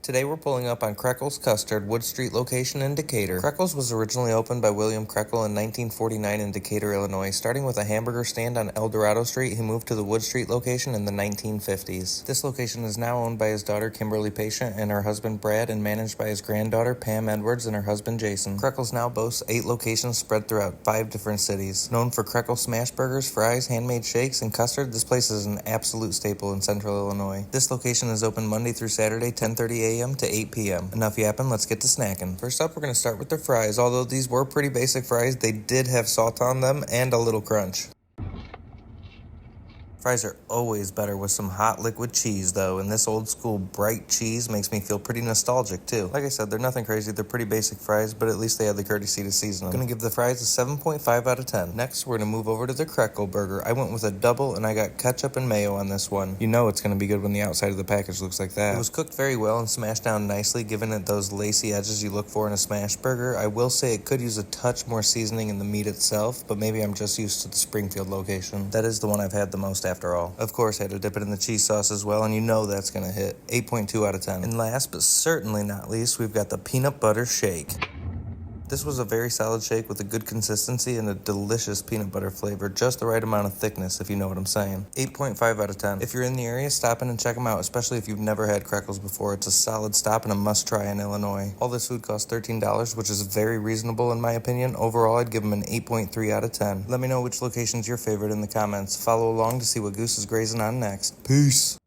Today we're pulling up on Krekels Custard, Wood Street location in Decatur. Krekels was originally opened by William Krekel in 1949 in Decatur, Illinois. Starting with a hamburger stand on El Dorado Street, he moved to the Wood Street location in the 1950s. This location is now owned by his daughter Kimberly Patient and her husband Brad, and managed by his granddaughter Pam Edwards and her husband Jason. Krekels now boasts 8 locations spread throughout 5 different cities. Known for Krekel smash burgers, fries, handmade shakes, and custard, this place is an absolute staple in Central Illinois. This location is open Monday through Saturday, 10:30 a.m. to 8 p.m. Enough yapping, let's get to snacking. First up, we're going to start with their fries. Although these were pretty basic fries, they did have salt on them and a little crunch. Fries are always better with some hot liquid cheese though, and this old school bright cheese makes me feel pretty nostalgic too. Like I said, they're nothing crazy, they're pretty basic fries, but at least they have the courtesy to season them. I'm gonna give the fries a 7.5 out of 10. Next, we're gonna move over to the Krekel burger. I went with a double and I got ketchup and mayo on this one. You know it's gonna be good when the outside of the package looks like that. It was cooked very well and smashed down nicely, giving it those lacy edges you look for in a smash burger. I will say it could use a touch more seasoning in the meat itself, but maybe I'm just used to the Springfield location. That is the one I've had the most after all. Of course, I had to dip it in the cheese sauce as well, and you know that's gonna hit. 8.2 out of 10. And last, but certainly not least, we've got the peanut butter shake. This was a very solid shake with a good consistency and a delicious peanut butter flavor, just the right amount of thickness, if you know what I'm saying. 8.5 out of 10. If you're in the area, stop in and check them out, especially if you've never had Krekels before. It's a solid stop and a must-try in Illinois. All this food costs $13, which is very reasonable in my opinion. Overall, I'd give them an 8.3 out of 10. Let me know which location's your favorite in the comments. Follow along to see what Goose is grazing on next. Peace!